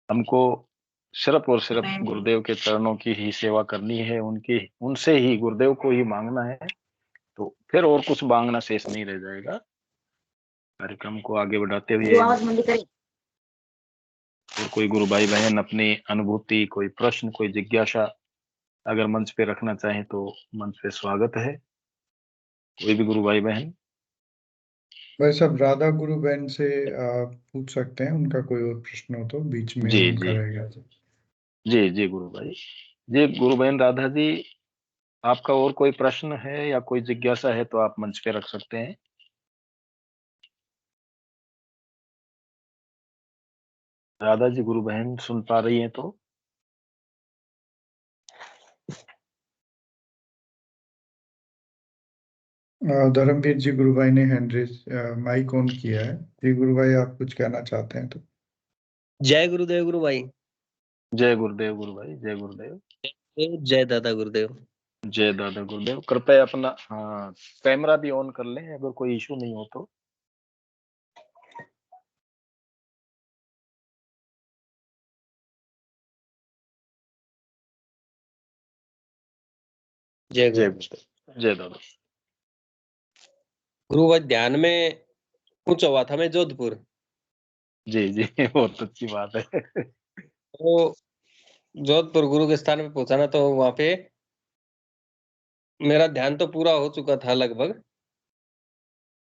हमको सिर्फ और सिर्फ गुरुदेव के चरणों की ही सेवा करनी है, उनकी उनसे ही, गुरुदेव को ही मांगना है, तो फिर और कुछ मांगना शेष नहीं रह जाएगा। कार्यक्रम को आगे बढ़ाते हुए और कोई गुरु भाई बहन अपनी अनुभूति, कोई प्रश्न, कोई जिज्ञासा अगर मंच पे रखना चाहें तो मंच पे स्वागत है। कोई भी गुरु भाई बहन। वैसे अब राधा गुरु बहन से पूछ सकते हैं, उनका कोई और प्रश्न हो तो बीच में जी उनका जी रहेगा। जी जी गुरु भाई। जी गुरु बहन राधा जी, आपका और कोई प्रश्न है या कोई जिज्ञासा है तो आप मंच पे रख सकते हैं। राधा जी गुरु बहन सुन पा रही हैं तो? धर्मवीर जी गुरु भाई ने हैंड रेज माइक ऑन किया है। जी गुरु भाई, आप कुछ कहना चाहते हैं तो? जय गुरुदेव गुरु भाई। जय गुरुदेव गुरु भाई, जय गुरुदेव। जय दादा गुरुदेव। जय दादा गुरुदेव। कृपया अपना, हाँ, कैमरा भी ऑन कर लें अगर कोई इशू नहीं हो तो। जय जय गुरु। गुरुदेव, जय दादा। गुरु भाई ध्यान में कुछ हुआ था, मैं जोधपुर। जी जी बहुत अच्छी बात है। तो जोधपुर गुरु के स्थान पे पहुंचा ना, तो वहां पे मेरा ध्यान तो पूरा हो चुका था लगभग।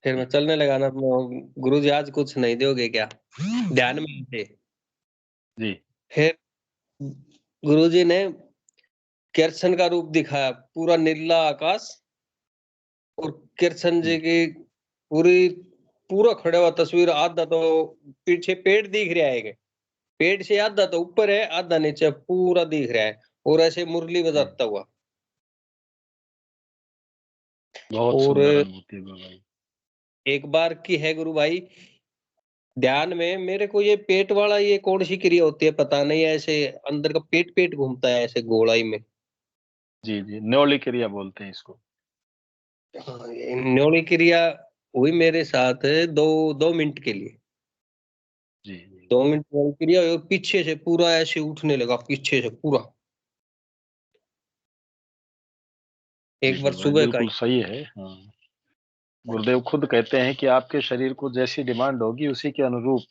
फिर मैं चलने लगा ना, गुरु जी आज कुछ नहीं दोगे क्या, ध्यान में थे। जी फिर गुरु जी ने कृष्ण का रूप दिखाया, पूरा नीला आकाश, और कृष्ण जी की पूरी पूरा खड़ा हुआ तस्वीर। आधा तो पीछे पेट दिख रहा है, पेट से आधा तो ऊपर है, आधा नीचे, पूरा दिख रहा है, और ऐसे मुरली बजाता हुआ। बहुत और सुंदर अनुभूति है गुरु भाई। एक बार की है गुरु भाई, ध्यान में मेरे को ये पेट वाला, ये कौन सी क्रिया होती है पता नहीं, ऐसे अंदर का पेट पेट घूमता है ऐसे गोलाई में। जी जी, न्योली क्रिया बोलते हैं इसको। हाँ, ये न्योली क्रिया हुई मेरे साथ 2 मिनट के लिए। जी जी 2 मिनट न्योली क्रिया, और पीछे से पूरा ऐसे उठने लगा, पीछे से पूरा। जी एक बार गुरु भाई सुबह का बिल्कुल सही है। हाँ, गुरुदेव खुद कहते हैं कि आपके शरीर को जैसी डिमांड होगी उसी के अनुरूप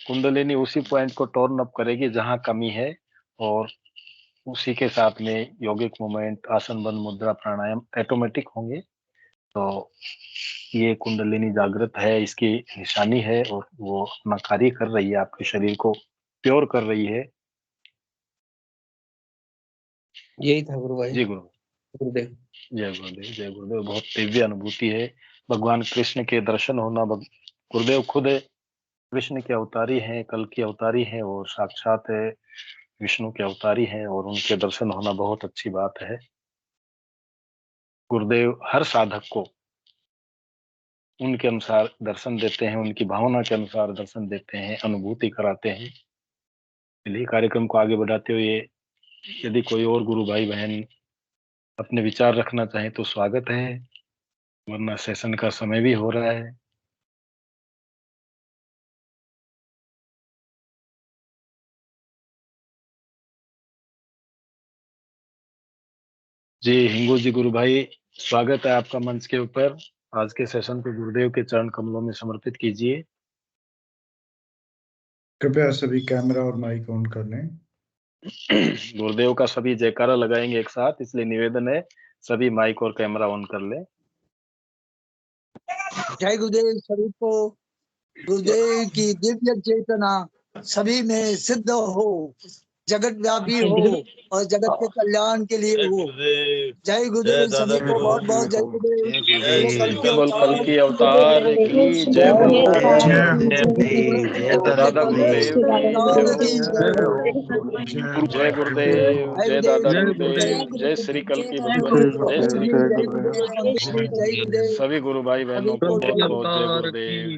कुंडलिनी उसी पॉइंट को टर्न अप करेगी जहां कमी है, और उसी के साथ में यौगिक मूवमेंट, आसन बंद मुद्रा, प्राणायाम ऑटोमेटिक होंगे। तो ये कुंडलिनी जागृत है, इसकी निशानी है, और वो अपना कार्य कर रही है, आपके शरीर को प्योर कर रही है। यही था गुरु भाई। जी गुरु, गुरुदेव। जय गुरुदेव, जय गुरुदेव। बहुत दिव्य अनुभूति है। भगवान कृष्ण के दर्शन होना, गुरुदेव खुद कृष्ण के अवतारी हैं, कल की अवतारी हैं, और साक्षात विष्णु के अवतारी हैं, और उनके दर्शन होना बहुत अच्छी बात है। गुरुदेव हर साधक को उनके अनुसार दर्शन देते हैं, उनकी भावना के अनुसार दर्शन देते हैं, अनुभूति कराते हैं। इसलिए कार्यक्रम को आगे बढ़ाते हुए यदि कोई और गुरु भाई बहन अपने विचार रखना चाहें तो स्वागत है, वरना सेशन का समय भी हो रहा है। जी हिंगू जी गुरु भाई, स्वागत है आपका मंच के ऊपर। आज के सेशन को गुरुदेव के चरण कमलों में समर्पित कीजिए। कृपया सभी कैमरा और माइक ऑन कर लें। गुरुदेव का सभी जयकारा लगाएंगे एक साथ, इसलिए निवेदन है सभी माइक और कैमरा ऑन कर लें। जय गुरुदेव सभी को, गुरुदेव की दिव्य चेतना सभी में सिद्ध हो। जगत व्यापी हो और जगत के कल्याण के लिए हो। जय गुरुदेव सभी को बहुत बहुत जय गुरुदेव। बोल कल की अवतार की जय हो। दादा गुरुदेव की जय हो। जय गुरुदेव, जय दादा गुरुदेव, जय श्री कल की भगवान, जय श्री जय गुरुदेव, जय गुरुदेव। सभी गुरु भाई बहनों को बहुत बहुत जय गुरुदेव।